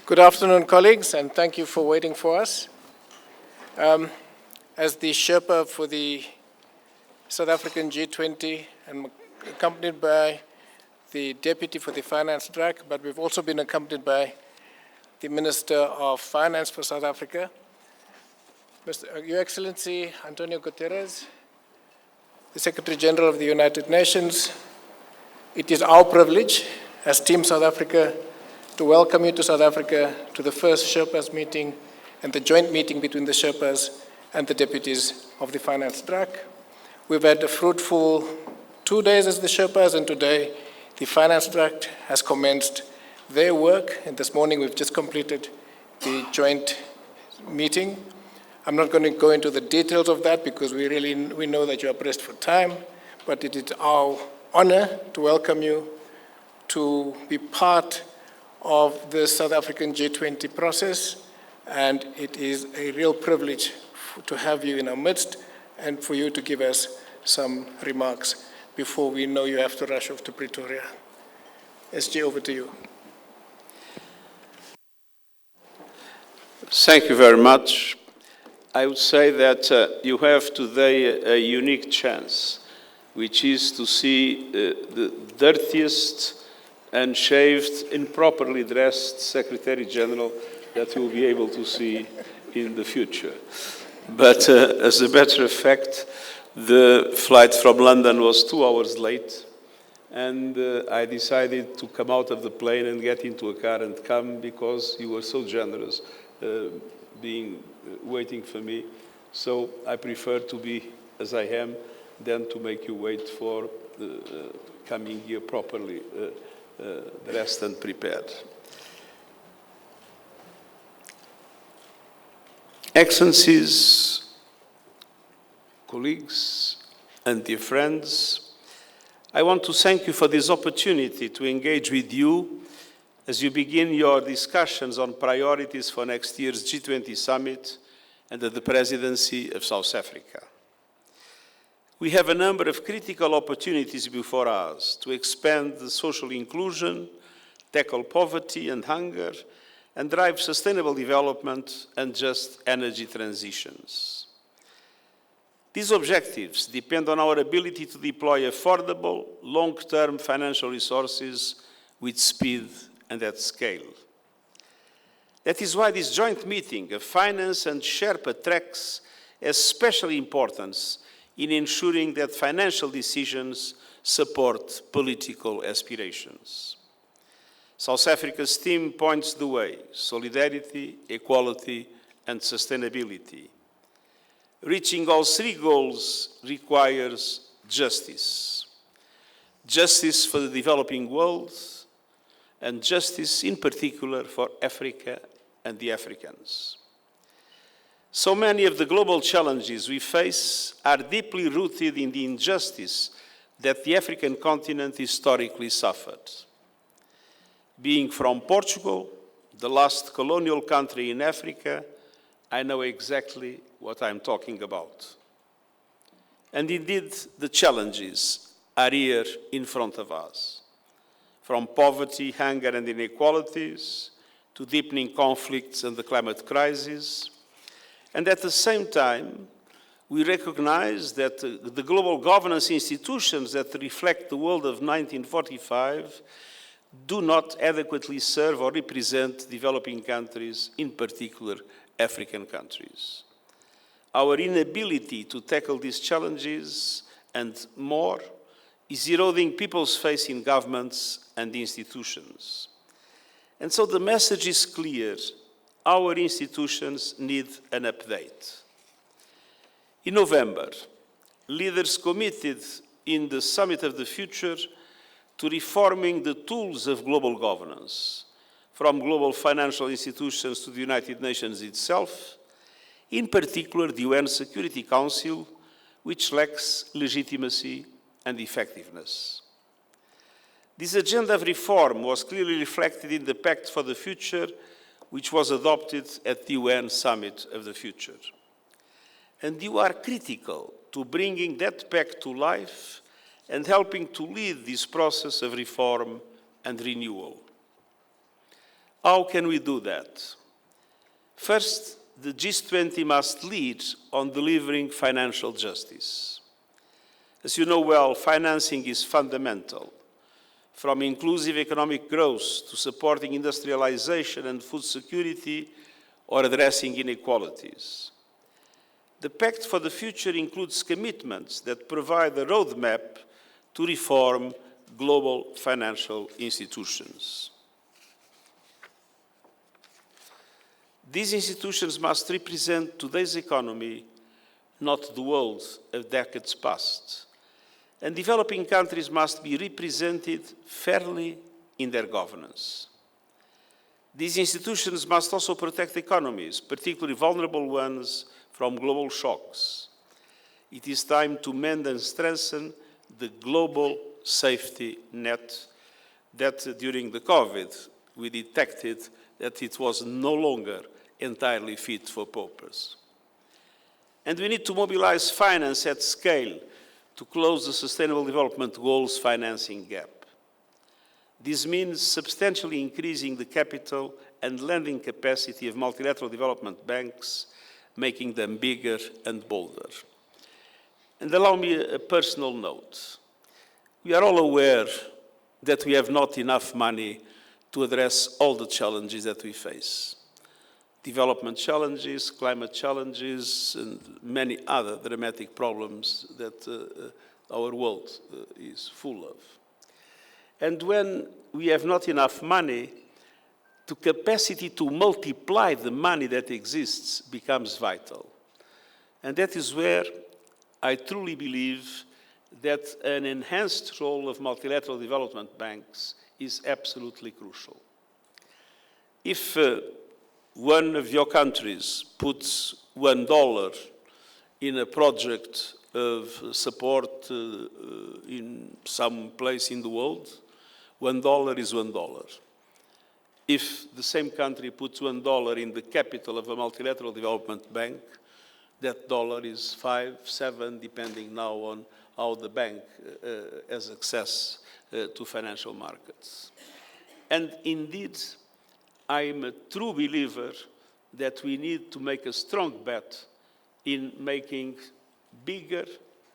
Good afternoon, colleagues, and thank you for waiting for us. As the Sherpa for the South African G20, and accompanied by the Deputy for the Finance Track, but we've also been accompanied by the Minister of Finance for South Africa, Your Excellency Antonio Guterres, the Secretary General of the United Nations. It is our privilege as Team South Africa to welcome you to South Africa to the first Sherpas meeting and the joint meeting between the Sherpas and the deputies of the Finance Track. We've had a fruitful 2 days as the Sherpas, and today the Finance Track has commenced their work, and this morning we've just completed the joint meeting. I'm not going to go into the details of that because we know that you are pressed for time, but it is our honor to welcome you to be part of the South African G20 process, and it is a real privilege to have you in our midst and for you to give us some remarks before we know you have to rush off to Pretoria. SG, over to you. Thank you very much. I would say that you have today a unique chance, which is to see the dirtiest, unshaved, improperly dressed Secretary General that you will be able to see in the future. But as a matter of fact, the flight from London was 2 hours late, and I decided to come out of the plane and get into a car and come because you were so generous waiting for me. So I prefer to be as I am than to make you wait for coming here properly dressed and prepared. Excellencies, colleagues, and dear friends, I want to thank you for this opportunity to engage with you as you begin your discussions on priorities for next year's G20 summit under the presidency of South Africa. We have a number of critical opportunities before us to expand the social inclusion, tackle poverty and hunger, and drive sustainable development and just energy transitions. These objectives depend on our ability to deploy affordable, long-term financial resources with speed and at scale. That is why this joint meeting of finance and Sherpa Tracks has special importance in ensuring that financial decisions support political aspirations. South Africa's theme points the way: solidarity, equality, and sustainability. Reaching all three goals requires justice. Justice for the developing world, and justice in particular for Africa and the Africans. So many of the global challenges we face are deeply rooted in the injustice that the African continent historically suffered. Being from Portugal, the last colonial country in Africa, I know exactly what I'm talking about. And indeed, the challenges are here in front of us. From poverty, hunger, and inequalities, to deepening conflicts and the climate crisis. And at the same time, we recognize that the global governance institutions that reflect the world of 1945 do not adequately serve or represent developing countries, in particular African countries. Our inability to tackle these challenges and more is eroding people's faith in governments and institutions. And so the message is clear: our institutions need an update. In November, leaders committed in the Summit of the Future to reforming the tools of global governance, from global financial institutions to the United Nations itself, in particular the UN Security Council, which lacks legitimacy and effectiveness. This agenda of reform was clearly reflected in the Pact for the Future, which was adopted at the UN Summit of the Future. And you are critical to bringing that pact to life and helping to lead this process of reform and renewal. How can we do that? First, the G20 must lead on delivering financial justice. As you know well, financing is fundamental, from inclusive economic growth to supporting industrialization and food security or addressing inequalities. The Pact for the Future includes commitments that provide a roadmap to reform global financial institutions. These institutions must represent today's economy, not the world of decades past. And developing countries must be represented fairly in their governance. These institutions must also protect economies, particularly vulnerable ones, from global shocks. It is time to mend and strengthen the global safety net that during the COVID we detected that it was no longer entirely fit for purpose. And we need to mobilize finance at scale to close the Sustainable Development Goals financing gap. This means substantially increasing the capital and lending capacity of multilateral development banks, making them bigger and bolder. And allow me a personal note. We are all aware that we have not enough money to address all the challenges that we face. Development challenges, climate challenges, and many other dramatic problems that our world is full of. And when we have not enough money, the capacity to multiply the money that exists becomes vital. And that is where I truly believe that an enhanced role of multilateral development banks is absolutely crucial. If one of your countries puts $1 in a project of support in some place in the world, $1 is $1. If the same country puts $1 in the capital of a multilateral development bank, that dollar is 5, 7, depending now on how the bank has access to financial markets. And indeed, I'm a true believer that we need to make a strong bet in making bigger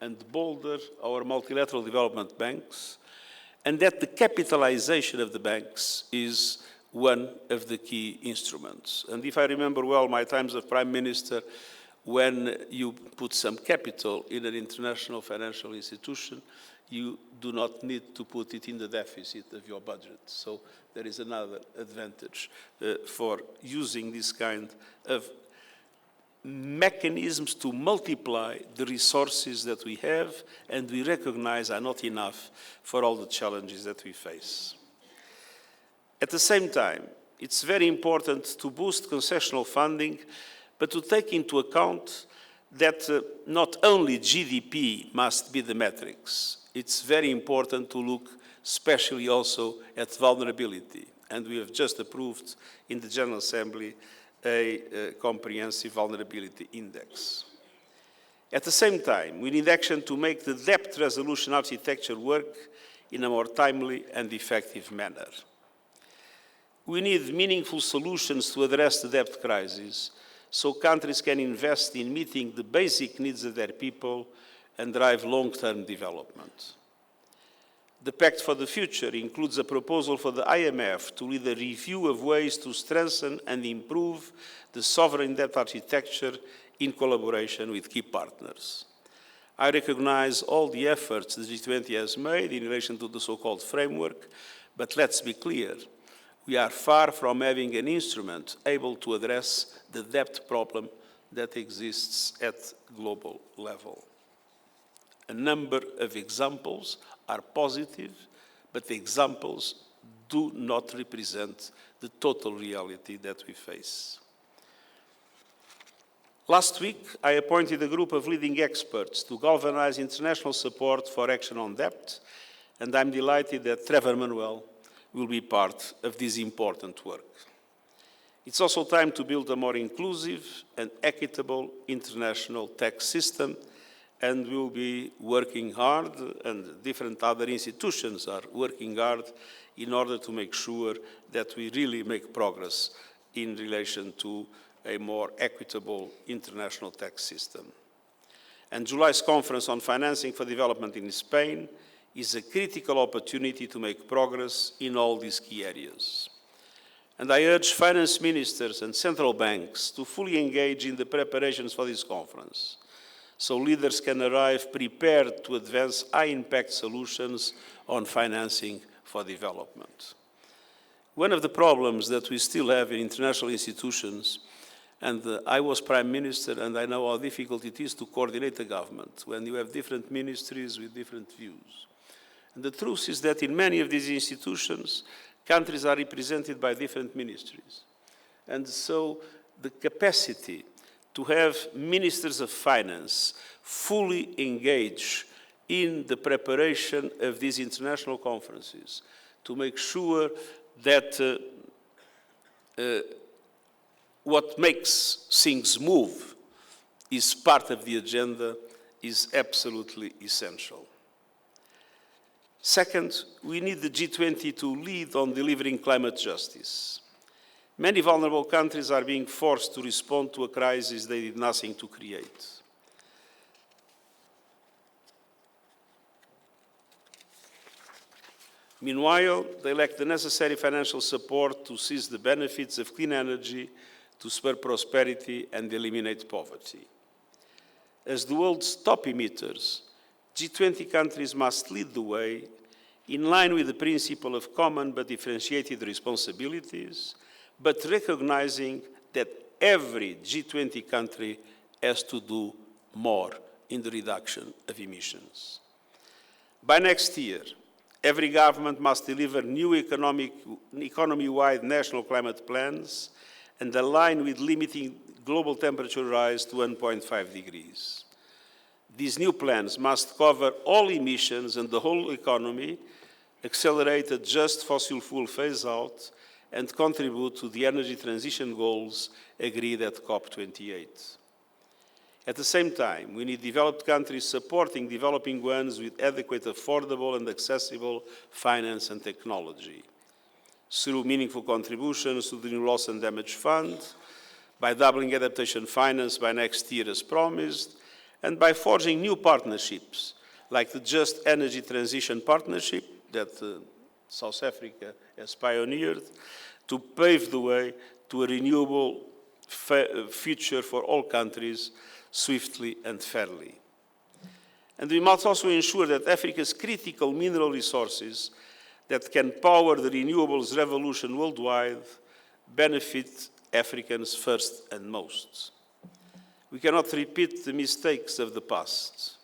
and bolder our multilateral development banks, and that the capitalization of the banks is one of the key instruments. And if I remember well my times as Prime Minister, when you put some capital in an international financial institution, you do not need to put it in the deficit of your budget. So there is another advantage for using this kind of mechanisms to multiply the resources that we have and we recognize are not enough for all the challenges that we face. At the same time, it's very important to boost concessional funding, but to take into account that not only GDP must be the metrics. It's very important to look especially also at vulnerability. And we have just approved in the General Assembly a comprehensive vulnerability index. At the same time, we need action to make the debt resolution architecture work in a more timely and effective manner. We need meaningful solutions to address the debt crisis so countries can invest in meeting the basic needs of their people and drive long-term development. The Pact for the Future includes a proposal for the IMF to lead a review of ways to strengthen and improve the sovereign debt architecture in collaboration with key partners. I recognize all the efforts the G20 has made in relation to the so-called framework, but let's be clear, we are far from having an instrument able to address the debt problem that exists at global level. A number of examples are positive, but the examples do not represent the total reality that we face. Last week, I appointed a group of leading experts to galvanize international support for action on debt, and I'm delighted that Trevor Manuel will be part of this important work. It's also time to build a more inclusive and equitable international tax system, and we'll be working hard, and different other institutions are working hard in order to make sure that we really make progress in relation to a more equitable international tax system. And July's conference on financing for development in Spain is a critical opportunity to make progress in all these key areas. And I urge finance ministers and central banks to fully engage in the preparations for this conference, so leaders can arrive prepared to advance high-impact solutions on financing for development. One of the problems that we still have in international institutions, and I was Prime Minister and I know how difficult it is to coordinate the government when you have different ministries with different views. And the truth is that in many of these institutions, countries are represented by different ministries. And so the capacity to have ministers of finance fully engage in the preparation of these international conferences to make sure that what makes things move is part of the agenda is absolutely essential. Second, we need the G20 to lead on delivering climate justice. Many vulnerable countries are being forced to respond to a crisis they did nothing to create. Meanwhile, they lack the necessary financial support to seize the benefits of clean energy, to spur prosperity and eliminate poverty. As the world's top emitters, G20 countries must lead the way in line with the principle of common but differentiated responsibilities, but recognizing that every G20 country has to do more in the reduction of emissions. By next year, every government must deliver new economy-wide national climate plans and align with limiting global temperature rise to 1.5 degrees. These new plans must cover all emissions and the whole economy, accelerate a just fossil fuel phase-out, and contribute to the energy transition goals agreed at COP28. At the same time, we need developed countries supporting developing ones with adequate, affordable and accessible finance and technology, through meaningful contributions to the New Loss and Damage Fund, by doubling adaptation finance by next year as promised, and by forging new partnerships, like the Just Energy Transition Partnership that South Africa has pioneered, to pave the way to a renewable future for all countries, swiftly and fairly. And we must also ensure that Africa's critical mineral resources that can power the renewables revolution worldwide benefit Africans first and most. We cannot repeat the mistakes of the past.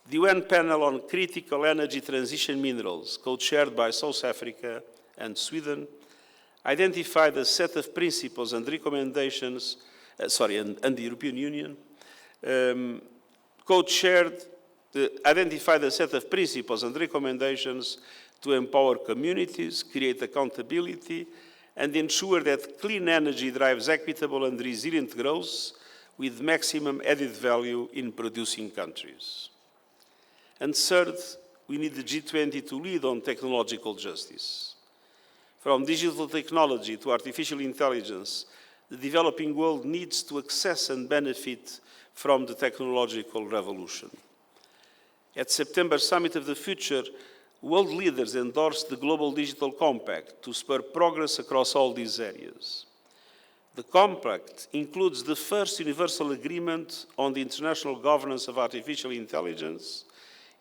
The UN panel on critical energy transition minerals, co-chaired by South Africa and Sweden, identified a set of principles and recommendations, and the European Union, identified a set of principles and recommendations to empower communities, create accountability, and ensure that clean energy drives equitable and resilient growth with maximum added value in producing countries. And third, we need the G20 to lead on technological justice. From digital technology to artificial intelligence, the developing world needs to access and benefit from the technological revolution. At September Summit of the Future, world leaders endorsed the Global Digital Compact to spur progress across all these areas. The Compact includes the first universal agreement on the international governance of artificial intelligence,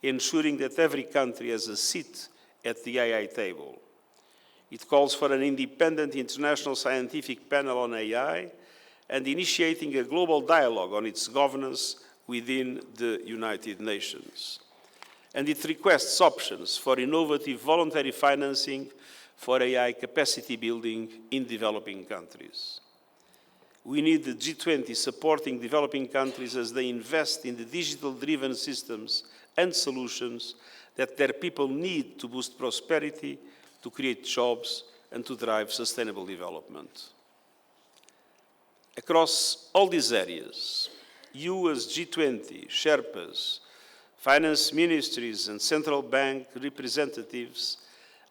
ensuring that every country has a seat at the AI table. It calls for an independent international scientific panel on AI and initiating a global dialogue on its governance within the United Nations. And it requests options for innovative voluntary financing for AI capacity building in developing countries. We need the G20 supporting developing countries as they invest in the digital-driven systems and solutions that their people need to boost prosperity, to create jobs, and to drive sustainable development. Across all these areas, you as G20, Sherpas, finance ministries and central bank representatives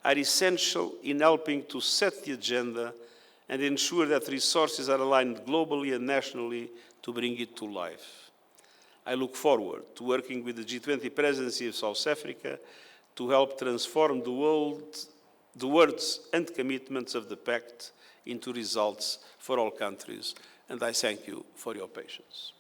are essential in helping to set the agenda and ensure that resources are aligned globally and nationally to bring it to life. I look forward to working with the G20 presidency of South Africa to help transform the words and commitments of the Pact into results for all countries, and I thank you for your patience.